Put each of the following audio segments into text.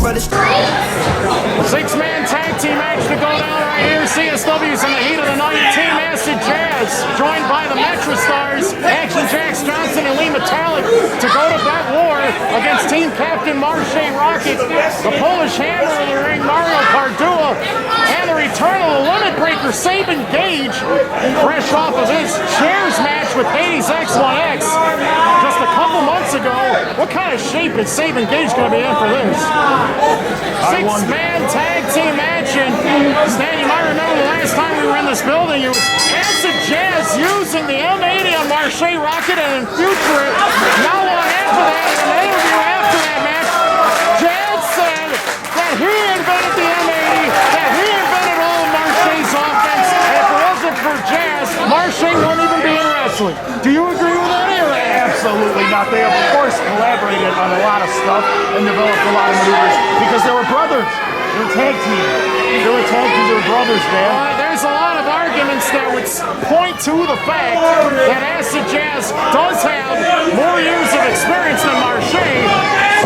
for the streets. Six-man tag team match to go down right here. CSW's in the heat of the night. Team Acid Jaz, joined by the Metra Stars, Jax Johnson and Lee Metallik, to go to that war against team captain Marshe Rockett, the Polish hammer in the ring Mario Pardua, and the return of the limit breaker Sabin Gauge, fresh off of his chairs match with Hades X1X just a couple months ago. What kind of shape is Sabin Gauge going to be in for this? Six-man tag team match, and Stan, you might remember the last time we were in this building, it was Acid Jaz using the M80 on Marshe Rockett, and in future, not long after that, in an interview after that match, Jaz said that he invented the M80, that he invented all of Marshe's offense, and if it wasn't for Jaz, Marshe wouldn't even be in wrestling. Do you agree with that, or? Absolutely not. They, of course, collaborated on a lot of stuff and developed a lot of maneuvers because they were brothers. They were tag team. They were tag team. They were brothers, man. There's a lot of arguments that would point to the fact that Acid Jaz does have more years of experience than Marshe,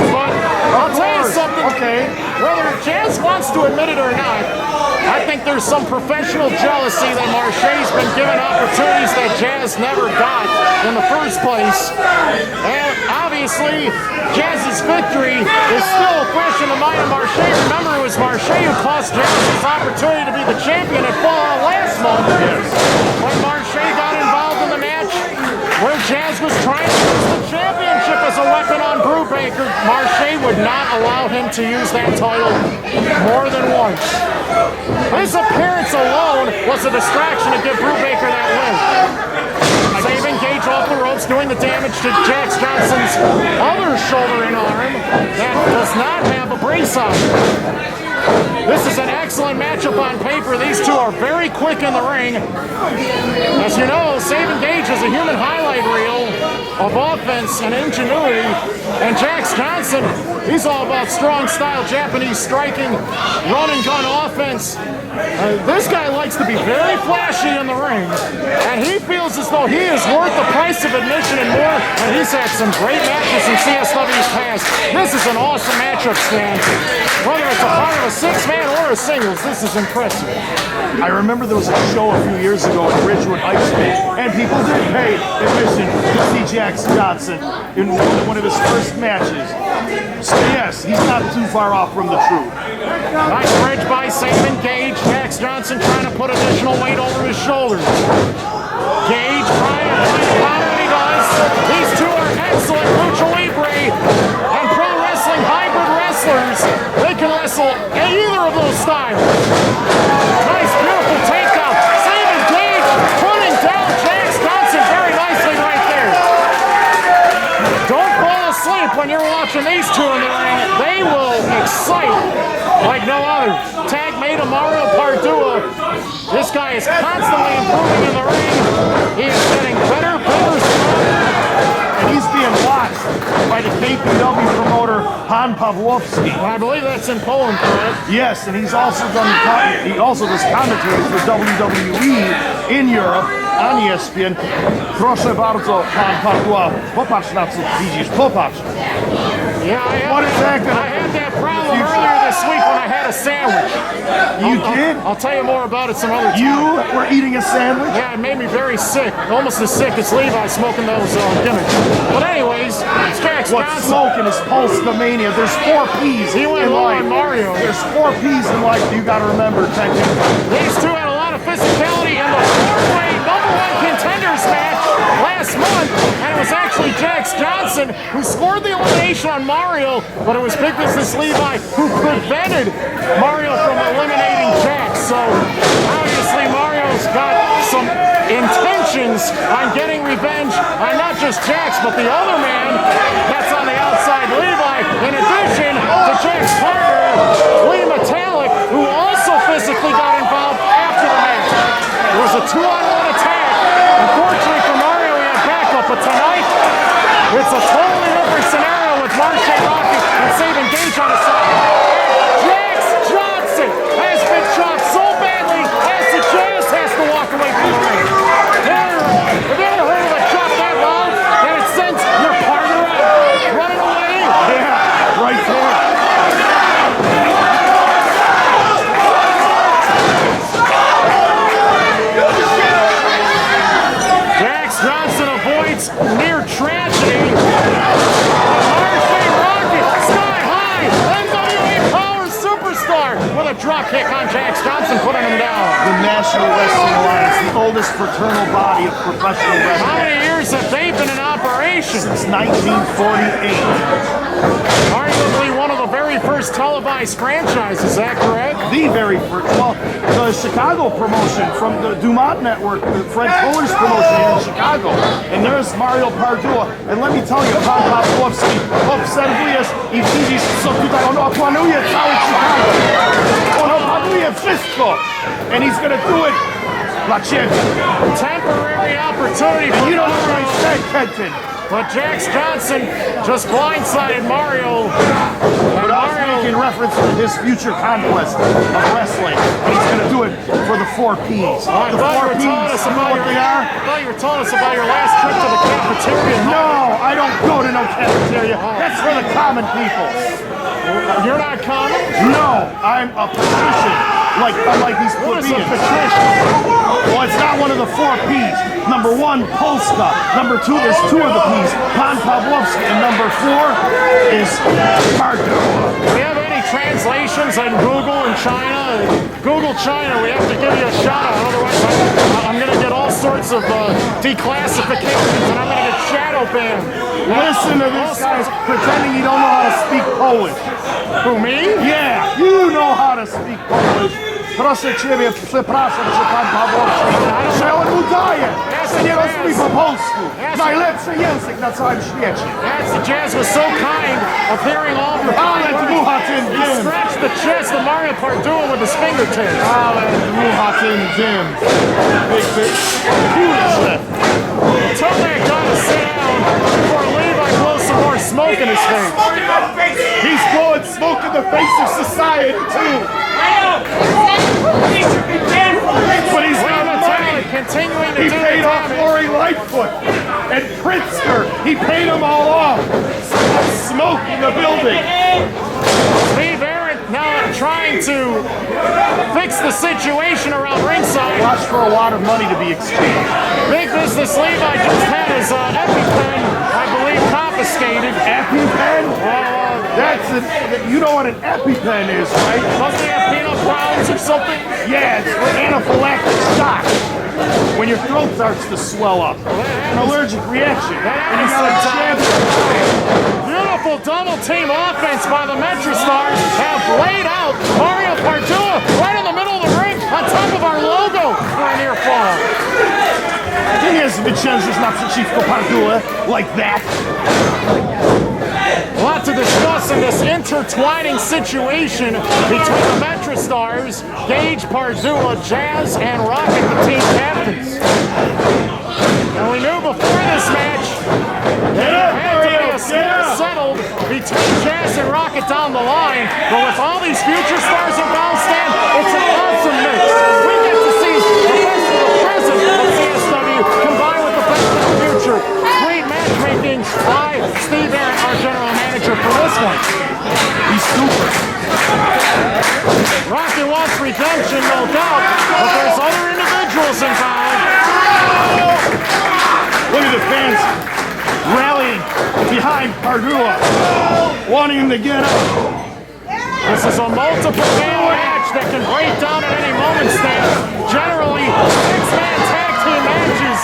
but I'll tell you something. Okay. Whether Jaz wants to admit it or not, I think there's some professional jealousy that Marshe's been given opportunities that Jaz never got in the first place. And obviously, Jaz's victory is still fresh in the mind of Marshe. Remember, it was Marshe who cost Jaz his opportunity to be the champion at Fallout last month. Yes. When Marshe got involved in the match where Jaz was trying to use the championship as a weapon on Brubaker, Marshe would not allow him to use that title more than once. His appearance alone was a distraction to give Brubaker that win. Sabin Gauge off the ropes, doing the damage to Jax Johnson's other shoulder and arm that does not have a brace on. This is an excellent matchup on paper. These two are very quick in the ring. As you know, Sabin Gauge is a human highlight reel of offense and ingenuity, and Jax Johnson, he's all about strong style Japanese striking, run and gun offense. This guy likes to be very flashy in the ring, and he feels as though he is worth the price of admission and more, and he's had some great matches in CSW's past. This is an awesome matchup, Stan. Whether it's a part of a six-man or a singles, this is impressive. I remember there was a show a few years ago in Ridgewood High School, and people did pay admission to see Jax Johnson in one of his first matches. So yes, he's not too far off from the truth. Nice bridge by Sabin Gauge. Jax Johnson trying to put additional weight over his shoulders. Gauge trying to find how he does. These two are excellent lucha libre and pro wrestling hybrid wrestlers. They can wrestle either of those styles. Nice, beautiful takedown. Sabin Gauge putting down Jax Johnson very nicely right there. Don't fall asleep when you're watching these two in the ring. They will excite like no other. Tag made of Mario Pardua. This guy is constantly improving in the ring. He is getting better, stronger. And he's being watched by the KPW promoter Han Pawlowski. I believe that's in Poland, correct? Yes, and he also does commentary for WWE in Europe on ESPN. Proszę bardzo, Pan Pawła, popatrz na co widzisz, popatrz. Yeah, I had that problem earlier this week when I had a sandwich. You did? I'll tell you more about it some other time. You were eating a sandwich? Yeah, it made me very sick. Almost as sick as Levi smoking those gimmicks. But anyways, it's Jax What's Johnson. smoking is Pulse-Mania. There's 4 P's He went in low life. on Mario. There's 4 P's in life you gotta remember, Kenton. These two had a lot of physicality in the four-way #1 contenders match last month, and it was actually Jax Johnson who scored the elimination on Mario, but it was Big Business Levi who prevented Mario from eliminating Jax. So obviously Mario's got some intentions on getting revenge on not just Jax, but the other man that's on the outside, Levi, in addition to Jax's partner, Lee Metallik, who also physically got involved after the match. It was a 2-on-1 attack. Unfortunately for Mario, he had backup, but tonight, it's a totally different scenario with Marshe Rockett and Sabin Gauge on the side. Jax Johnson has been shot so badly, Acid Jaz has to walk away from the ring. Have you ever heard of a shot that loud that it sends your partner running away? Yeah, right there. drop kick on Jax Johnson, putting him down. The National Wrestling Alliance, the oldest fraternal body of professional How wrestling. many years have they been in operation? Since 1948. Arguably one of the very first televised franchises, is that correct? The very first, well, the Chicago promotion from the Dumont Network, the Fred Fuller's promotion here in Chicago. And there's Mario Pardua. And let me tell you, Pan Pawłowski obserwujesz i widzisz, co tutaj on oplanuje cały Chicago. On oplanuje wszystko. And he's gonna do it dla ciebie. Temporary opportunity for You know what I Mario. said, Kenton. But Jax Johnson just blindsided Mario. But I was making reference to his future conquest of wrestling. And he's going to do it for the 4 Ps. The 4 Ps, you know what they are? I thought you were telling us about your last trip to the cafeteria. No, I don't go to no cafeteria. That's for the common people. You're not common? No, I'm a patrician. Unlike these What is a plebeians. patrician? Well, it's not one of the 4 Ps. Number 1, Polska. Number 2, there's 2 of the Ps. Pan Pawłowski. And number 4 is Pardua. Do we have any translations on Google in China? Google China, we have to give you a shout out. Otherwise, I'm going to get all sorts of declassifications and I'm going to get shadow banned. Listen to this guy pretending you don't know how to speak Polish. Who, me? Yeah, you know how to speak Polish. Proszę ciebie, przepraszam cię, pan Pawłowski, że on udaje, że nie rozumie po polsku. Najlepszy język na całym świecie. Acid Jaz was so kind of hearing all of your Ale dmucha tym He dym. scratched the chest of Mario Pardua with his fingertips. Ale dmucha tym dym. Kurczę. Tell that guy to sit down before Levi blows some more smoke in his face. He's blowing smoke in the face of society, too. But he's got money. Continuing to He do paid the off damage. Lori Lightfoot and Pritzker. He paid them all off. Smoke in the building. Steve Aaron now trying to fix the situation around ringside. Watch for a lot of money to be exchanged. Big Business Levi just had his EpiPen, I believe, confiscated. EpiPen? You know what an EpiPen is, right? Doesn't he have peanut browns or something? Yeah, it's for anaphylactic shock. When your throat starts to swell up. An allergic reaction. And you got a chance. Beautiful double team offense by the Metra Stars have laid out Mario Pardua right in the middle of the ring on top of our logo for a near fall. Ty nie zwyciężysz naprzeciwko Pardua like that. A lot to discuss in this intertwining situation between the Metra Stars, Gauge, Pardua, Jaz, and Rockett, the team captains. And we knew before this match that it had to be settled between Jaz and Rockett down the line. But with all these future stars involved, Stan, it's an awesome mix. We get to see the best of the present of CSW combined with the best of the future. Great matchmaking by Steve Aaron, our general manager for this one. He's super. Rockett wants redemption, no doubt, but there's other individuals involved. Look at the fans rallying behind Pardua, wanting him to get up. This is a multiple-man match that can break down at any moment, Stan. Generally, six-man tag team matches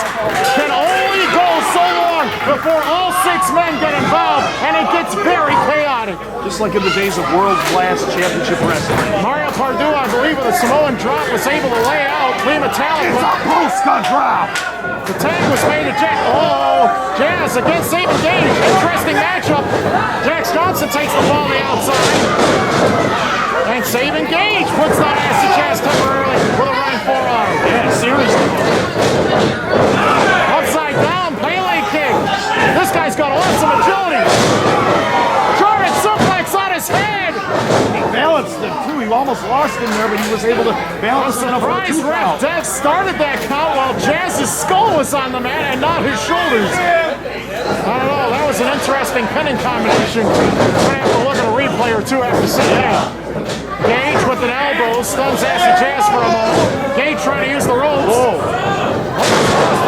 can only go so long before all 6 men get involved, and it gets very chaotic. Just like in the days of world-class championship wrestling. Mario Pardua, I believe, with a Samoan drop, was able to lay out Lee Metallik. It's a Polska drop. The tag was made to Jax. Oh, Jaz against Sabin Gauge. Interesting matchup. Jax Johnson takes the ball on the outside. And Sabin Gauge puts down Acid Jaz temporarily with a running forearm. Yeah, seriously. Upside down, Pele kick. This guy's got awesome agility. German suplex on his head. He balanced him too. He almost lost him there, but he was able to balance him for a Surprise 2 ref count. Death started that count while Jazz's skull was on the mat and not his shoulders. I don't know, that was an interesting pinning combination. I'm gonna have to look at a replay or two after seeing that. Gauge with an elbow, stuns Acid Jaz for a moment. Gauge trying to use the ropes. Whoa.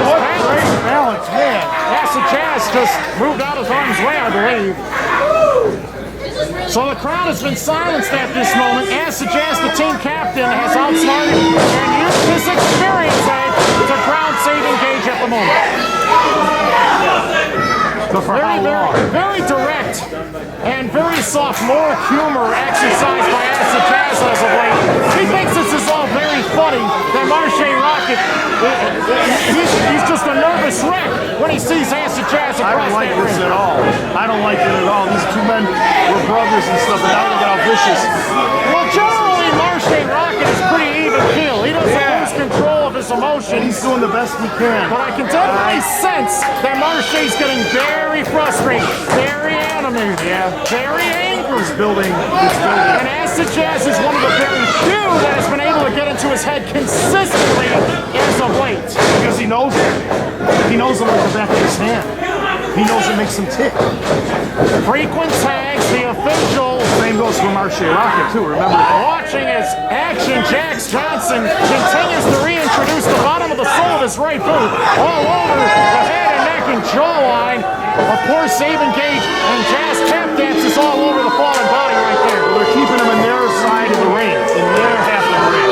What great balance, man. Acid Jaz just moved out his arm's way, I believe. So the crowd has been silenced at this moment. Acid Jaz, the team captain, has outsmarted and used his experience edge to ground Sabin Gauge at the moment. Very direct and very sophomoric humor exercised by Acid Jaz as of late. He thinks this is all very funny that Marshe Rockett, he's just a nervous wreck when he sees Acid Jaz across. I don't like this at all. I don't like it at all. These two men were brothers and stuff, and now look at how vicious. Well, generally, Marshe Rockett is pretty even keel. He doesn't lose control of his emotions. He's doing the best he can. But I can definitely sense that Marshe's getting very frustrated, very animated, very angry. He's building. And Acid Jaz is one of the very few that has been able to get into his head consistently as of late. Because he knows it. He knows it like the back of his hand. He knows it makes him tick. Frequent tags, the official. Same goes for Marshe Rockett too, remember? Watching as action, Jax Johnson continues to reintroduce the bottom of the sole of his right boot all over the head and neck and jawline of poor Sabin Gauge, and Jaz tap dances all over the fallen body right there. They're keeping him in their side of the ring, in their half of the ring.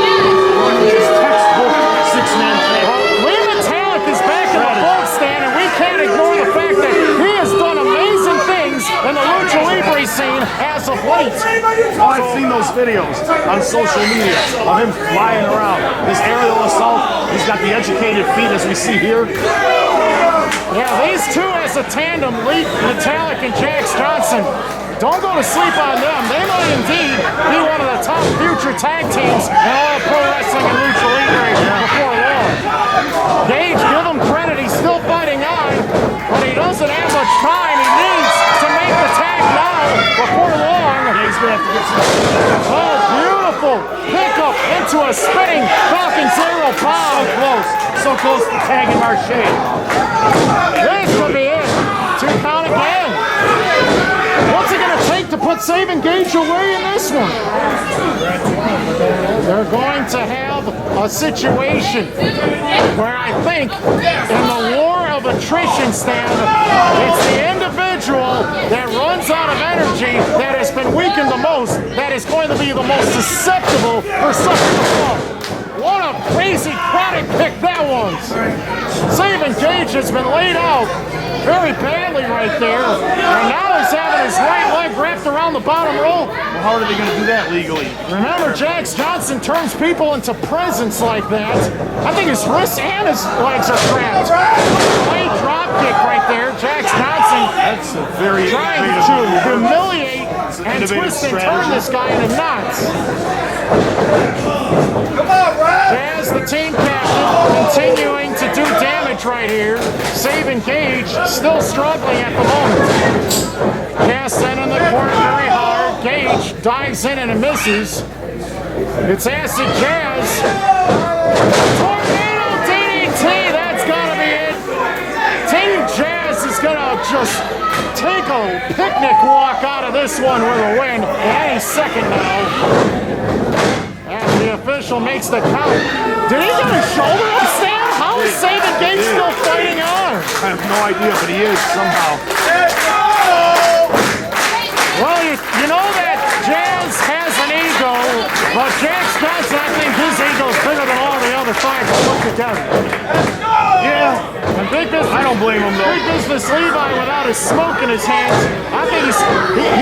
Just textbook six-man tag. Lee Metallik is back in the fold stand, and we can't ignore the fact that he has done amazing things in the lucha libre scene as of late. Oh, I've seen those videos on social media of him flying around. This aerial assault, he's got the educated feet as we see here. Yeah, these two as a tandem, Lee Metallik and Jax Johnson, don't go to sleep on them. They might indeed be one of the top future tag teams in all pro wrestling and lucha libre before long. Gage, give him credit, he's still fighting on, but he doesn't have much time. He needs to make the tag now before long. Yeah, he's going to have to get some... Oh, beautiful pickup into a spinning Falcon Zero bomb. So close to tagging Marshe. This could be it. 2 count again. What's it going to take to put Sabin Gauge away in this one? They're going to have a situation where I think in the war of attrition, Stan, it's the individual that runs out of energy that has been weakened the most that is going to be the most susceptible for suffering the fall. What a crazy chronic pick that was. Sabin Gauge has been laid out very badly right there, and now he's having his right leg wrapped around the bottom rope. Well, how are they going to do that legally? Remember, Jax Johnson turns people into presents like that. I think his wrists and his legs are trapped. Late drop kick right there. Jax Johnson That's a very trying to humiliate and twist and turn this guy into knots. Come on, Brad! Jaz, the team captain, continuing to do damage right here. Sabin Gauge still struggling at the moment. Jaz in the corner very hard. Gauge dives in and it misses. It's Acid Jaz. Tornado DDT, that's gotta be it. Team Jaz is gonna just take a picnic walk out of this one with a win any second now. And the official makes the count. Did he get his shoulder up, Stan? How is Sabin Gauge still fighting on? I have no idea, but he is somehow. Well, you know that Jaz has an ego, but Jax Johnson, I think his ego is bigger than all the other five put together. Yeah, And I don't blame him though. Big Business Levi, without his smoke in his hands, I think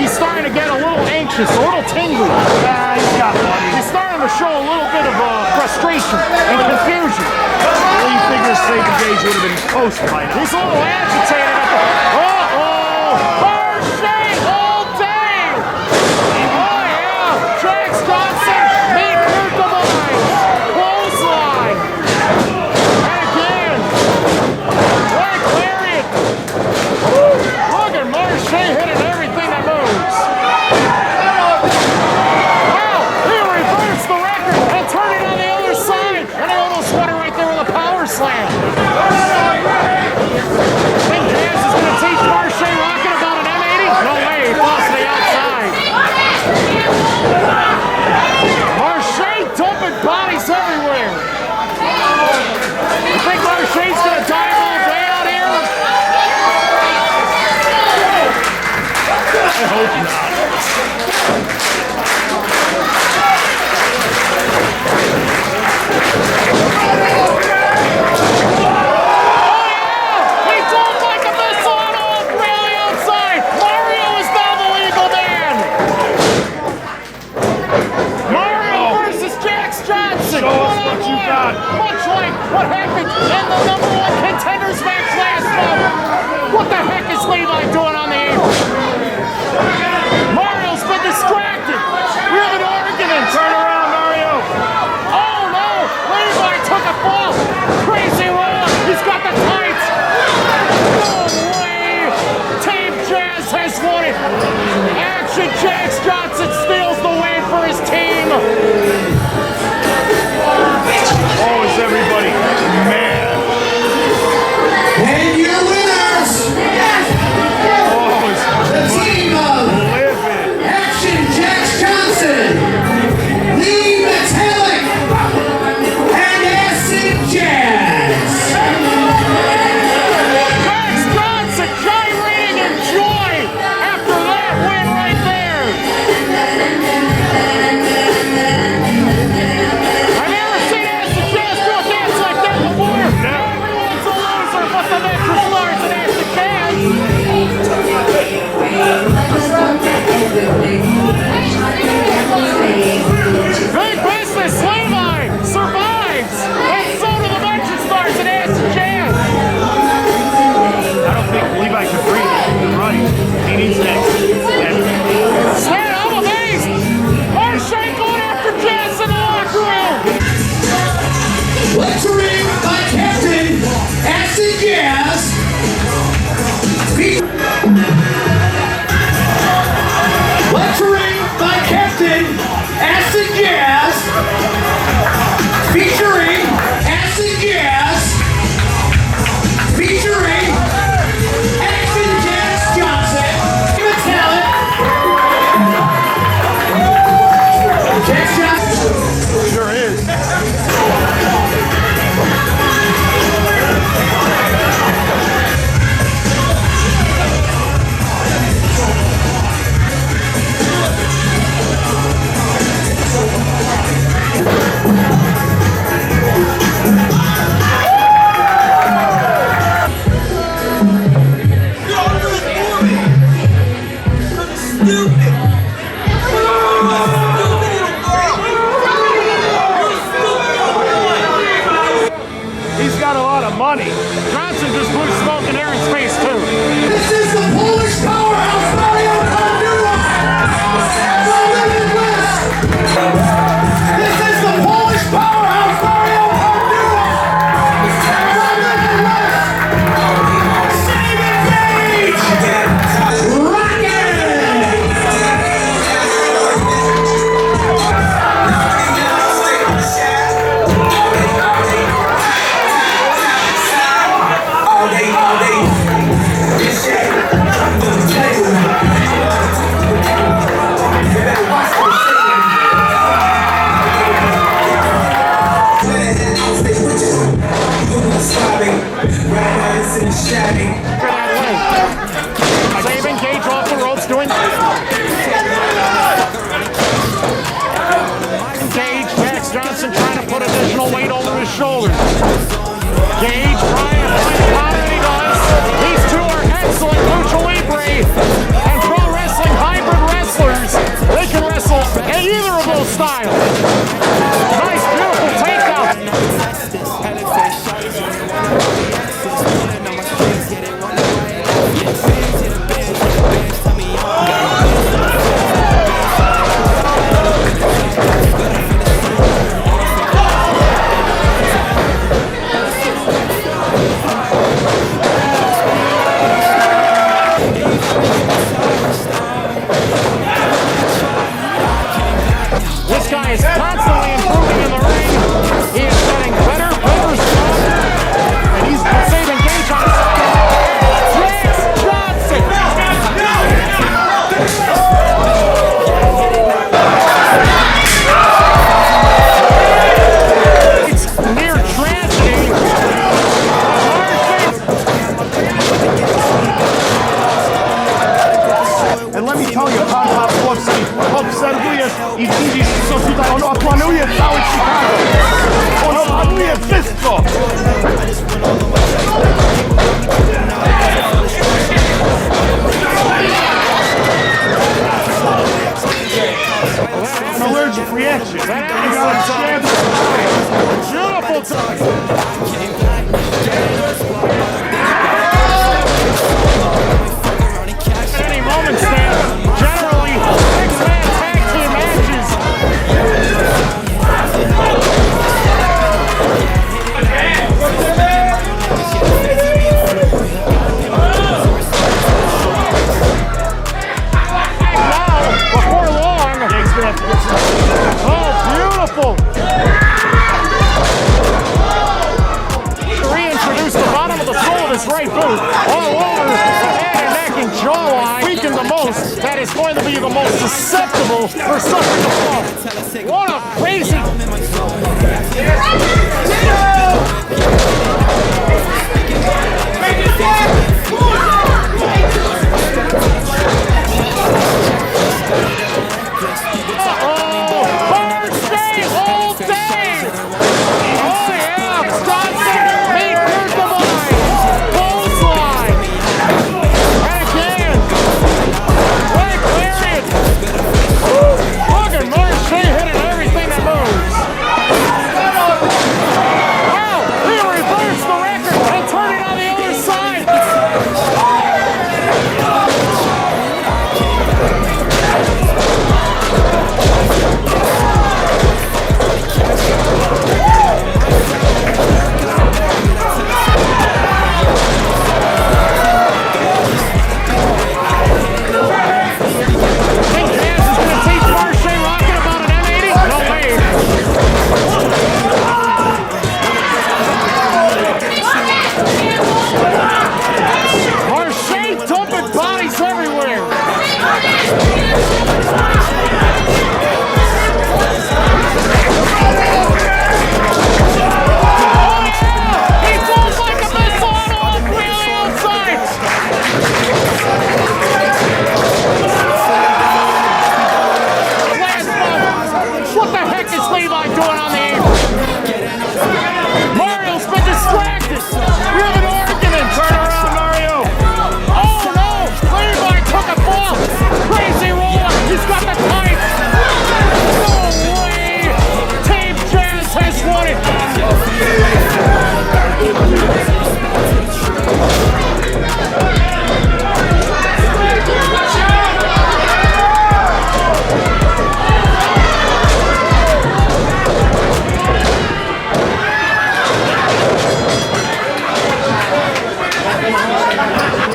he's starting to get a little anxious, a little tingly. He's got money. He's starting to show a little bit of frustration and confusion. Well, he figures Sabin Gauge would have been toast by now. He's a little agitated at the... Marshe all day! Oh yeah! Jax Johnson, meet your demise! Clothesline! And again! Leg lariat! Look at Marshe hitting everything that moves! Wow! He reversed the record and turned it on the other side! And he almost won it right there with a power slam! I think Jaz is going to teach Marshe what happened in the #1 contenders match last month. What the heck is Levi doing on the apron? Mario's been distracted. We have an argument. Turn around, Mario. Oh no, Levi took a fall. Crazy roll. He's got the tights. No way. Team Jaz has won it. Action Jax Johnson steals the win for his team. Oh, is everybody mad? And your winners, Oh, is the team of livid. Action Jax Johnson Lee Metallik and Acid Jaz. Jax Johnson gyrating in joy after that win right there. I've never seen Acid Jaz do a dance like that before. Everyone's a loser but the Metra Stars and Acid Jaz. Big business, Levi survives, and so do the Metra Stars and Acid Jaz. I don't think Levi can breathe. You're right. He needs that. Stan, I'm amazed. Marshe going after Jaz in the locker room. Lecturing by Captain Acid Jaz. Lecturing by Captain Acid Jaz. Featuring Acid Jaz. Featuring Action Jax Johnson. Metallic. Jax Johnson. Sure is. He's got a lot of money. Johnson just blew smoke in Aaron's face too. This is the Polish powerhouse Mario Pardua from Limitless. This is the Polish powerhouse Mario Pardua from Limitless. Sabin Gauge Rockett. Sabin Gauge off the ropes doing Gauge, Jax Johnson trying to put additional weight over his shoulders. Gauge trying to find a counter, and he does. These two are excellent lucha libre and pro wrestling hybrid wrestlers. They can wrestle in either of those styles. Nice, beautiful takedown. This guy is constantly improving in the ring. He is getting better, stronger, and he's Sabin Gauge on his Jax Johnson. It's near tragedy. And let me tell you, pan Pawłowski obserwuje i widzi, co tutaj on oplanuje cały Chicago. On oplanuje wszystko. An allergic reaction. Beautiful time. At any moment, Stan. Generally, six-man tag team matches. Before long. Oh, beautiful. Reintroduce the bottom of the sole of his right boot all over the head and neck and jawline. Weaken the most. That is going to be the most susceptible for suffering a fall. What a crazy.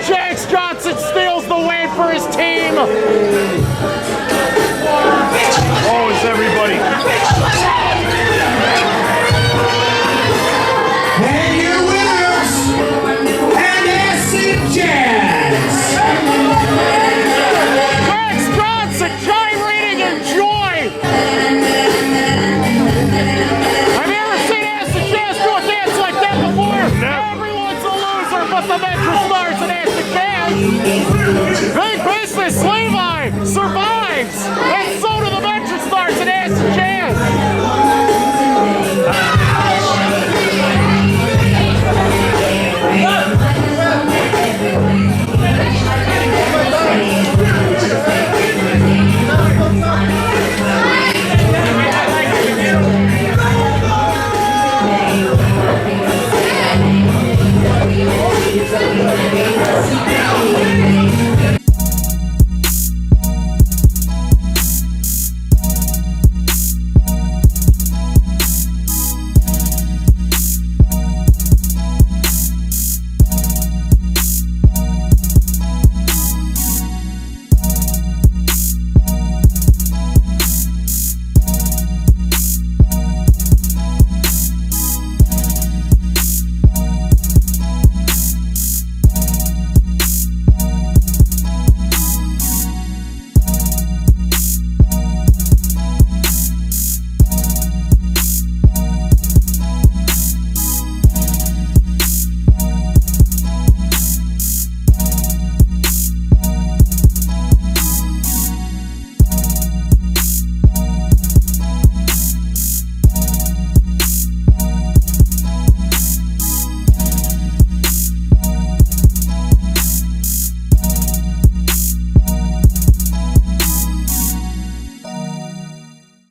Jax Johnson steals the win for his team. Oh, it's everybody. And your winners, and Acid Jaz. Jax Johnson gyrating in joy. Have you ever seen Acid Jaz do a dance like that before? Everyone's a loser but the Metra Stars and Acid Jaz. Big Business Levy survives, and so do the Metra Stars and Acid Jaz.